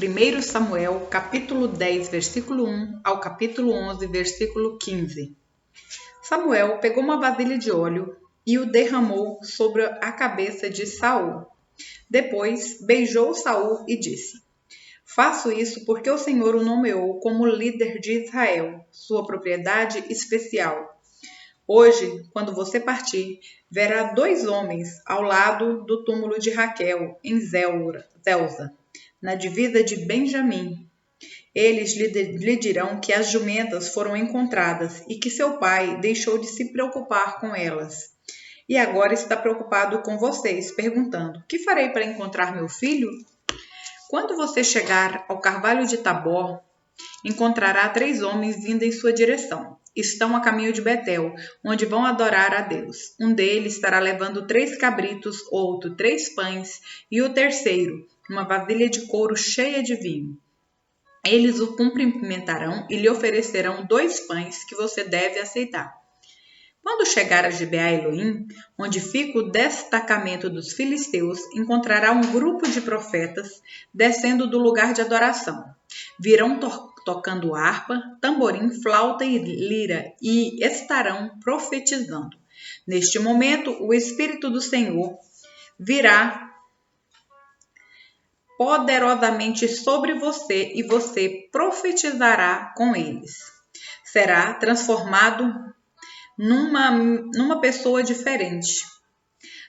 1 Samuel, capítulo 10, versículo 1 ao capítulo 11, versículo 15. Samuel pegou uma vasilha de óleo e o derramou sobre a cabeça de Saul. Depois beijou Saul e disse: Faço isso porque o Senhor o nomeou como líder de Israel, sua propriedade especial. Hoje, quando você partir, verá 2 homens ao lado do túmulo de Raquel, em Zelza, na divisa de Benjamim. Eles lhe dirão que as jumentas foram encontradas e que seu pai deixou de se preocupar com elas. E agora está preocupado com vocês, perguntando: que farei para encontrar meu filho? Quando você chegar ao carvalho de Tabor, encontrará 3 homens vindo em sua direção. Estão a caminho de Betel, onde vão adorar a Deus. Um deles estará levando 3 cabritos, outro 3 pães e o terceiro uma vasilha de couro cheia de vinho. Eles o cumprimentarão e lhe oferecerão 2 pães que você deve aceitar. Quando chegar a Gibeá Elohim, onde fica o destacamento dos filisteus, encontrará um grupo de profetas descendo do lugar de adoração. Virão tocando harpa, tamborim, flauta e lira e estarão profetizando. Neste momento, o Espírito do Senhor virá poderosamente sobre você e você profetizará com eles. Será transformado numa pessoa diferente.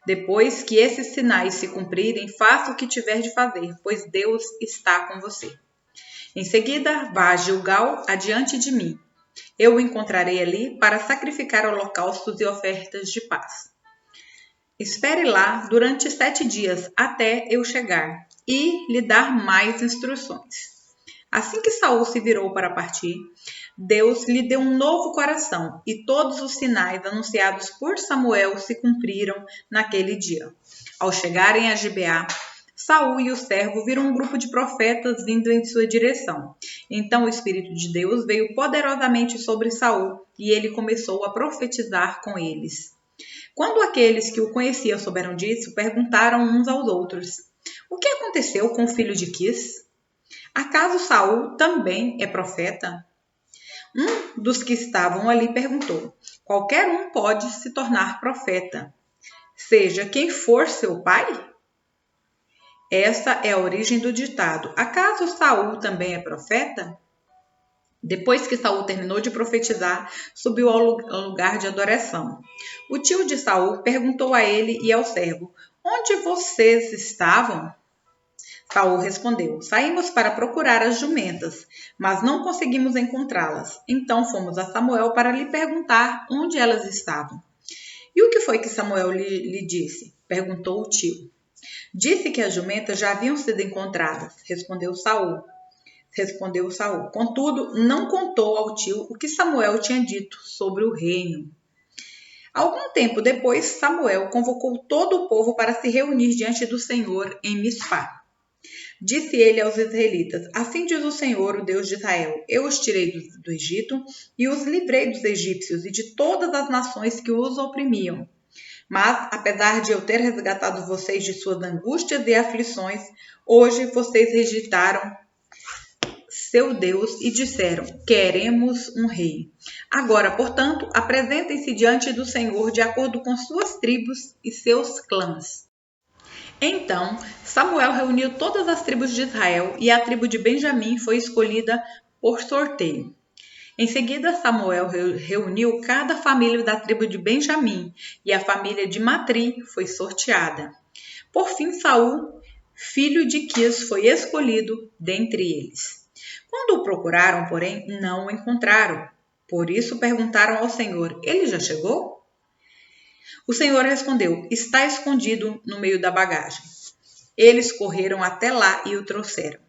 Depois que esses sinais se cumprirem, faça o que tiver de fazer, pois Deus está com você. Em seguida, vá a Gilgal adiante de mim. Eu o encontrarei ali para sacrificar holocaustos e ofertas de paz. Espere lá durante 7 dias até eu chegar e lhe dar mais instruções. Assim que Saul se virou para partir, Deus lhe deu um novo coração e todos os sinais anunciados por Samuel se cumpriram naquele dia. Ao chegarem a Gibeá, Saul e o servo viram um grupo de profetas vindo em sua direção. Então o Espírito de Deus veio poderosamente sobre Saul e ele começou a profetizar com eles. Quando aqueles que o conheciam souberam disso, perguntaram uns aos outros: O que aconteceu com o filho de Quis? Acaso Saul também é profeta? Um dos que estavam ali perguntou: Qualquer um pode se tornar profeta, seja quem for seu pai? Essa é a origem do ditado: Acaso Saul também é profeta? Depois que Saul terminou de profetizar, subiu ao lugar de adoração. O tio de Saul perguntou a ele e ao servo: Onde vocês estavam? Saul respondeu: Saímos para procurar as jumentas, mas não conseguimos encontrá-las. Então fomos a Samuel para lhe perguntar onde elas estavam. E o que foi que Samuel lhe disse? Perguntou o tio. Disse que as jumentas já haviam sido encontradas, respondeu Saul. Contudo, não contou ao tio o que Samuel tinha dito sobre o reino. Algum tempo depois, Samuel convocou todo o povo para se reunir diante do Senhor em Mispá. Disse ele aos israelitas: Assim diz o Senhor, o Deus de Israel: Eu os tirei do Egito e os livrei dos egípcios e de todas as nações que os oprimiam. Mas, apesar de eu ter resgatado vocês de suas angústias e aflições, hoje vocês rejeitaram seu Deus e disseram: Queremos um rei. Agora, portanto, apresentem-se diante do Senhor de acordo com suas tribos e seus clãs. Então, Samuel reuniu todas as tribos de Israel e a tribo de Benjamim foi escolhida por sorteio. Em seguida, Samuel reuniu cada família da tribo de Benjamim e a família de Matri foi sorteada. Por fim, Saul, filho de Quis, foi escolhido dentre eles. Quando o procuraram, porém, não o encontraram. Por isso perguntaram ao Senhor: Ele já chegou? O Senhor respondeu: Está escondido no meio da bagagem. Eles correram até lá e o trouxeram.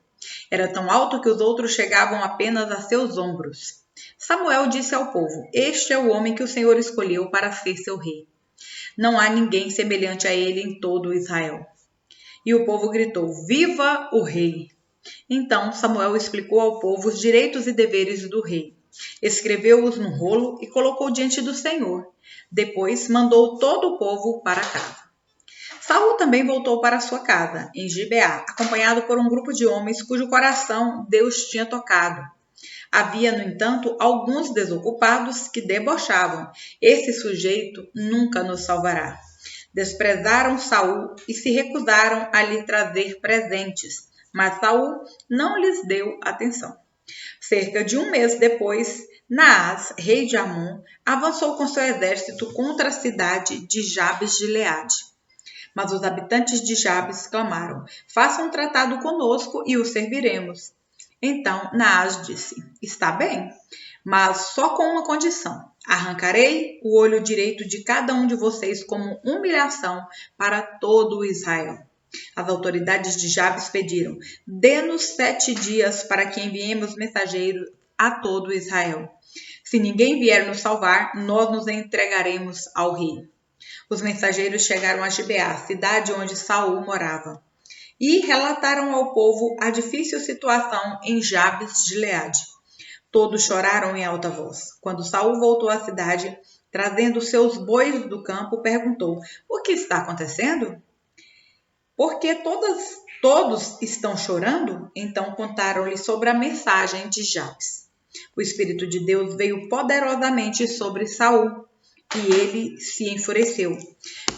Era tão alto que os outros chegavam apenas a seus ombros. Samuel disse ao povo: Este é o homem que o Senhor escolheu para ser seu rei. Não há ninguém semelhante a ele em todo Israel. E o povo gritou: Viva o rei! Então Samuel explicou ao povo os direitos e deveres do rei. Escreveu-os no rolo e colocou diante do Senhor. Depois mandou todo o povo para casa. Saul também voltou para sua casa, em Gibeá, acompanhado por um grupo de homens cujo coração Deus tinha tocado. Havia, no entanto, alguns desocupados que debochavam. Esse sujeito nunca nos salvará. Desprezaram Saul e se recusaram a lhe trazer presentes, mas Saul não lhes deu atenção. Cerca de um mês depois, Naás, rei de Amon, avançou com seu exército contra a cidade de Jabes de Gileade. Mas os habitantes de Jabes clamaram: faça um tratado conosco e o serviremos. Então Naás disse: está bem, mas só com uma condição: arrancarei o olho direito de cada um de vocês como humilhação para todo o Israel. As autoridades de Jabes pediram: dê-nos 7 dias para que enviemos mensageiros a todo Israel. Se ninguém vier nos salvar, nós nos entregaremos ao rei. Os mensageiros chegaram a Gibeá, cidade onde Saul morava, e relataram ao povo a difícil situação em Jabes de Gileade. Todos choraram em alta voz. Quando Saul voltou à cidade, trazendo seus bois do campo, perguntou: o que está acontecendo? Por que todos estão chorando? Então contaram-lhe sobre a mensagem de Jabes. O Espírito de Deus veio poderosamente sobre Saul e ele se enfureceu.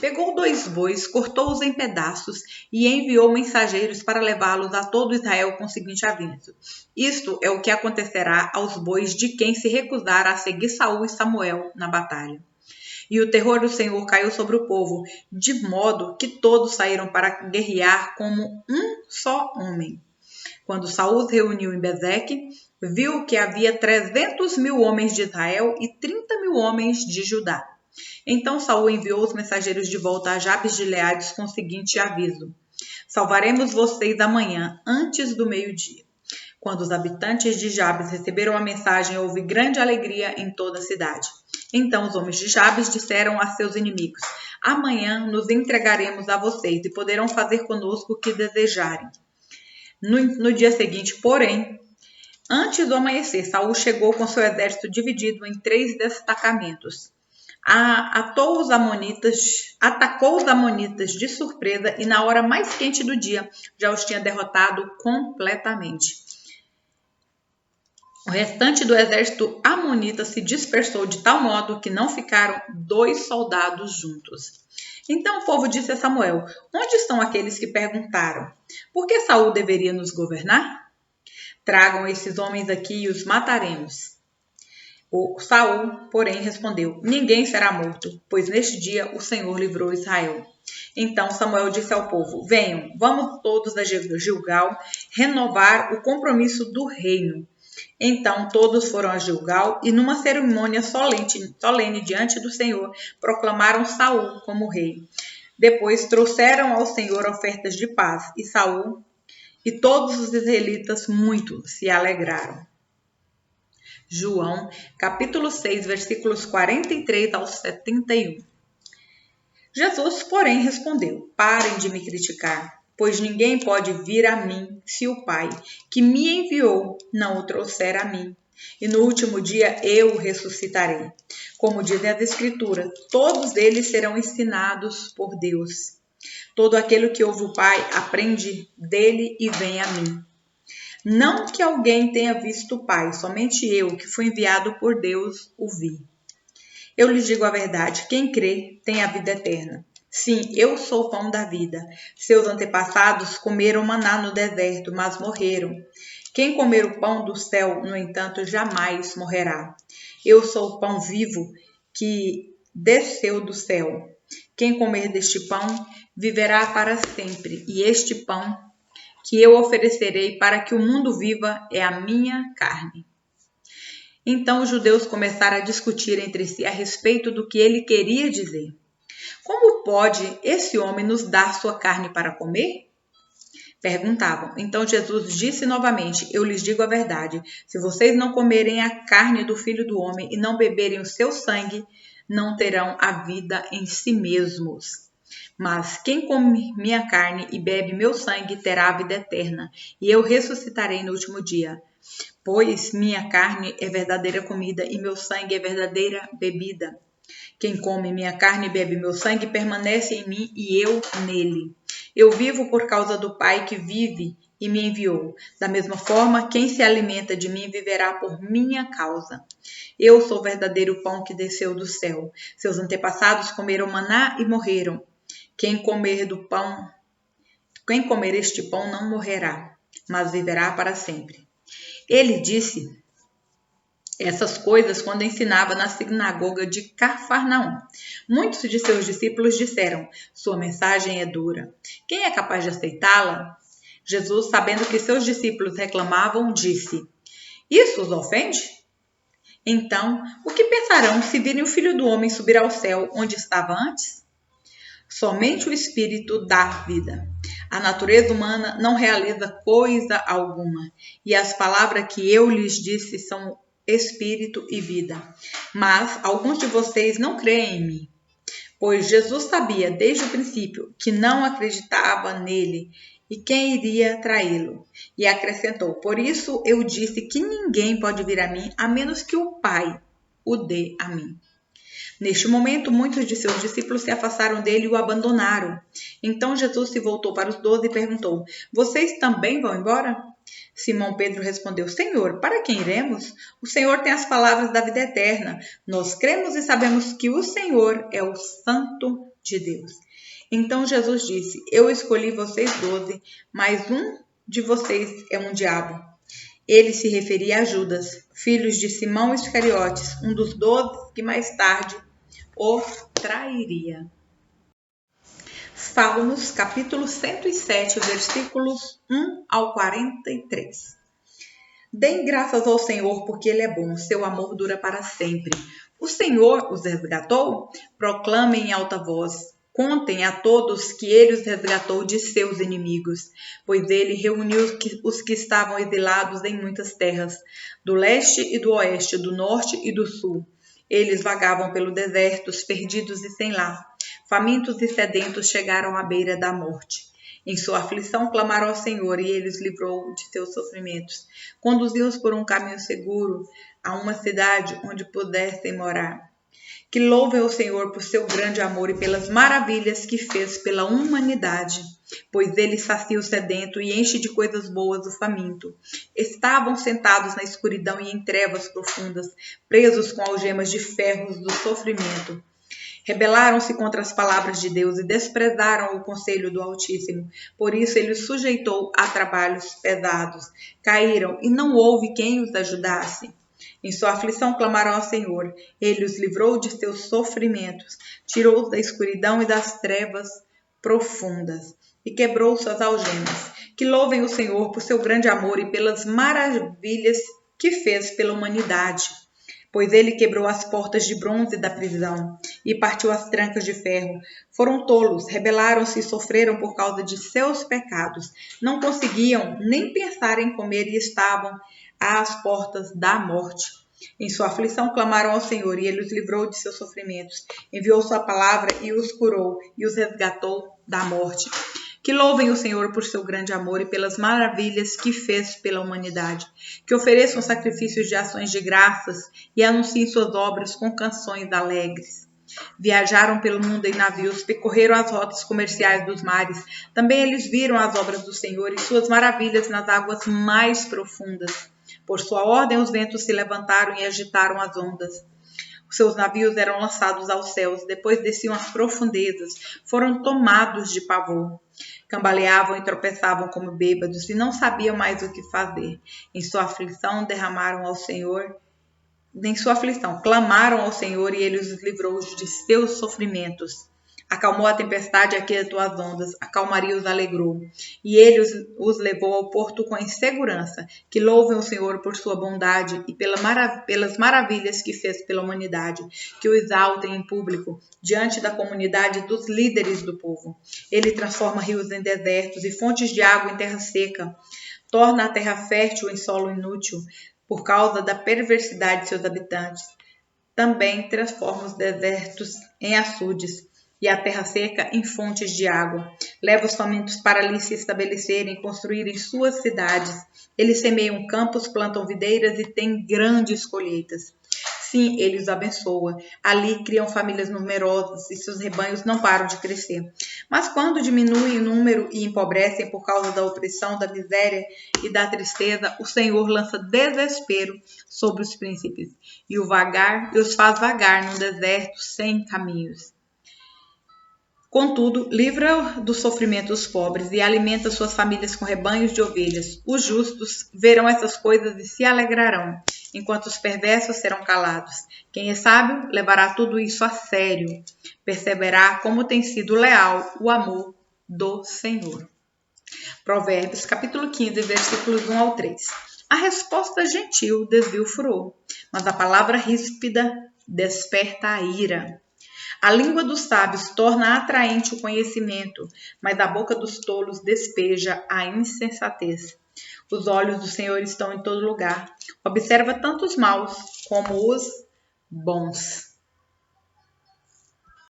Pegou 2 bois, cortou-os em pedaços e enviou mensageiros para levá-los a todo Israel com o seguinte aviso: isto é o que acontecerá aos bois de quem se recusar a seguir Saul e Samuel na batalha. E o terror do Senhor caiu sobre o povo, de modo que todos saíram para guerrear como um só homem. Quando Saul se reuniu em Bezeque, viu que havia 300.000 homens de Israel e 30.000 homens de Judá. Então Saul enviou os mensageiros de volta a Jabes de Gileade com o seguinte aviso: salvaremos vocês amanhã, antes do meio-dia. Quando os habitantes de Jabes receberam a mensagem, houve grande alegria em toda a cidade. Então os homens de Jabes disseram a seus inimigos: amanhã nos entregaremos a vocês e poderão fazer conosco o que desejarem. No dia seguinte, porém, antes do amanhecer, Saul chegou com seu exército dividido em 3 destacamentos. Atacou os amonitas de surpresa e na hora mais quente do dia já os tinha derrotado completamente. O restante do exército amonita se dispersou de tal modo que não ficaram 2 soldados juntos. Então o povo disse a Samuel: onde estão aqueles que perguntaram: por que Saul deveria nos governar? Tragam esses homens aqui e os mataremos. O Saul, porém, respondeu: ninguém será morto, pois neste dia o Senhor livrou Israel. Então Samuel disse ao povo: venham, vamos todos a Gilgal renovar o compromisso do reino. Então todos foram a Gilgal e numa cerimônia solene diante do Senhor, proclamaram Saul como rei. Depois trouxeram ao Senhor ofertas de paz, e Saul e todos os israelitas muito se alegraram. João, capítulo 6, versículos 43 ao 71. Jesus, porém, respondeu: parem de me criticar, pois ninguém pode vir a mim se o Pai, que me enviou, não o trouxer a mim. E no último dia eu o ressuscitarei. Como dizem as Escrituras, todos eles serão ensinados por Deus. Todo aquele que ouve o Pai aprende dele e vem a mim. Não que alguém tenha visto o Pai, somente eu, que fui enviado por Deus, o vi. Eu lhes digo a verdade: quem crê tem a vida eterna. Sim, eu sou o pão da vida. Seus antepassados comeram maná no deserto, mas morreram. Quem comer o pão do céu, no entanto, jamais morrerá. Eu sou o pão vivo que desceu do céu. Quem comer deste pão viverá para sempre, e este pão que eu oferecerei para que o mundo viva é a minha carne. Então os judeus começaram a discutir entre si a respeito do que ele queria dizer. Como pode esse homem nos dar sua carne para comer? Perguntavam. Então Jesus disse novamente: eu lhes digo a verdade, se vocês não comerem a carne do Filho do Homem e não beberem o seu sangue, não terão a vida em si mesmos. Mas quem come minha carne e bebe meu sangue terá a vida eterna, e eu ressuscitarei no último dia. Pois minha carne é verdadeira comida e meu sangue é verdadeira bebida. Quem come minha carne e bebe meu sangue permanece em mim e eu nele. Eu vivo por causa do Pai que vive e me enviou. Da mesma forma, quem se alimenta de mim viverá por minha causa. Eu sou o verdadeiro pão que desceu do céu. Seus antepassados comeram maná e morreram. Quem comer este pão não morrerá, mas viverá para sempre. Ele disse essas coisas quando ensinava na sinagoga de Cafarnaum. Muitos de seus discípulos disseram: sua mensagem é dura. Quem é capaz de aceitá-la? Jesus, sabendo que seus discípulos reclamavam, disse: isso os ofende? Então, o que pensarão se virem o Filho do Homem subir ao céu onde estava antes? Somente o Espírito dá vida. A natureza humana não realiza coisa alguma, e as palavras que eu lhes disse são Espírito e vida. Mas alguns de vocês não creem em mim, pois Jesus sabia desde o princípio que não acreditava nele e quem iria traí-lo. E acrescentou: por isso eu disse que ninguém pode vir a mim a menos que o Pai o dê a mim. Neste momento, muitos de seus discípulos se afastaram dele e o abandonaram. Então Jesus se voltou para os 12 e perguntou: vocês também vão embora? Simão Pedro respondeu: Senhor, para quem iremos? O Senhor tem as palavras da vida eterna. Nós cremos e sabemos que o Senhor é o Santo de Deus. Então Jesus disse: eu escolhi vocês 12, mas um de vocês é um diabo. Ele se referia a Judas, filho de Simão Iscariotes, um dos 12 que mais tarde o trairia. Salmos, capítulo 107, versículos 1 ao 43. Deem graças ao Senhor, porque Ele é bom, seu amor dura para sempre. O Senhor os resgatou? Proclamem em alta voz. Contem a todos que Ele os resgatou de seus inimigos, pois Ele reuniu os que estavam exilados em muitas terras, do leste e do oeste, do norte e do sul. Eles vagavam pelo deserto, perdidos e sem lar. Famintos e sedentos chegaram à beira da morte. Em sua aflição clamaram ao Senhor e Ele os livrou de seus sofrimentos. Conduziu-os por um caminho seguro a uma cidade onde pudessem morar. Que louvem o Senhor por seu grande amor e pelas maravilhas que fez pela humanidade, pois Ele sacia o sedento e enche de coisas boas o faminto. Estavam sentados na escuridão e em trevas profundas, presos com algemas de ferros do sofrimento. Rebelaram-se contra as palavras de Deus e desprezaram o conselho do Altíssimo. Por isso ele os sujeitou a trabalhos pesados. Caíram e não houve quem os ajudasse. Em sua aflição clamaram ao Senhor. Ele os livrou de seus sofrimentos, tirou-os da escuridão e das trevas profundas e quebrou suas algemas. Que louvem o Senhor por seu grande amor e pelas maravilhas que fez pela humanidade. Pois ele quebrou as portas de bronze da prisão e partiu as trancas de ferro. Foram tolos, rebelaram-se e sofreram por causa de seus pecados. Não conseguiam nem pensar em comer e estavam às portas da morte. Em sua aflição clamaram ao Senhor e Ele os livrou de seus sofrimentos. Enviou sua palavra e os curou e os resgatou da morte. Que louvem o Senhor por seu grande amor e pelas maravilhas que fez pela humanidade. Que ofereçam sacrifícios de ações de graças e anunciem suas obras com canções alegres. Viajaram pelo mundo em navios, percorreram as rotas comerciais dos mares. Também eles viram as obras do Senhor e suas maravilhas nas águas mais profundas. Por sua ordem, os ventos se levantaram e agitaram as ondas. Os seus navios eram lançados aos céus, depois desciam às profundezas, foram tomados de pavor. Cambaleavam e tropeçavam como bêbados e não sabiam mais o que fazer. Em sua aflição, clamaram ao Senhor e Ele os livrou de seus sofrimentos. Acalmou a tempestade e aquietou as ondas, a calmaria os alegrou. E Ele os levou ao porto com segurança. Que louvem o Senhor por sua bondade e pelas maravilhas que fez pela humanidade. Que o exaltem em público, diante da comunidade dos líderes do povo. Ele transforma rios em desertos e fontes de água em terra seca. Torna a terra fértil em solo inútil, por causa da perversidade de seus habitantes. Também transforma os desertos em açudes e a terra seca em fontes de água. Leva os famintos para ali se estabelecerem e construírem suas cidades. Eles semeiam campos, plantam videiras e têm grandes colheitas. Sim, ele os abençoa. Ali criam famílias numerosas e seus rebanhos não param de crescer. Mas quando diminuem o número e empobrecem por causa da opressão, da miséria e da tristeza, o Senhor lança desespero sobre os príncipes e os faz vagar num deserto sem caminhos. Contudo, livra do sofrimento os pobres e alimenta suas famílias com rebanhos de ovelhas. Os justos verão essas coisas e se alegrarão, enquanto os perversos serão calados. Quem é sábio levará tudo isso a sério, perceberá como tem sido leal o amor do Senhor. Provérbios, capítulo 15, versículos 1 ao 3. A resposta gentil desvia o furor, mas a palavra ríspida desperta a ira. A língua dos sábios torna atraente o conhecimento, mas a boca dos tolos despeja a insensatez. Os olhos do Senhor estão em todo lugar. Observa tanto os maus como os bons.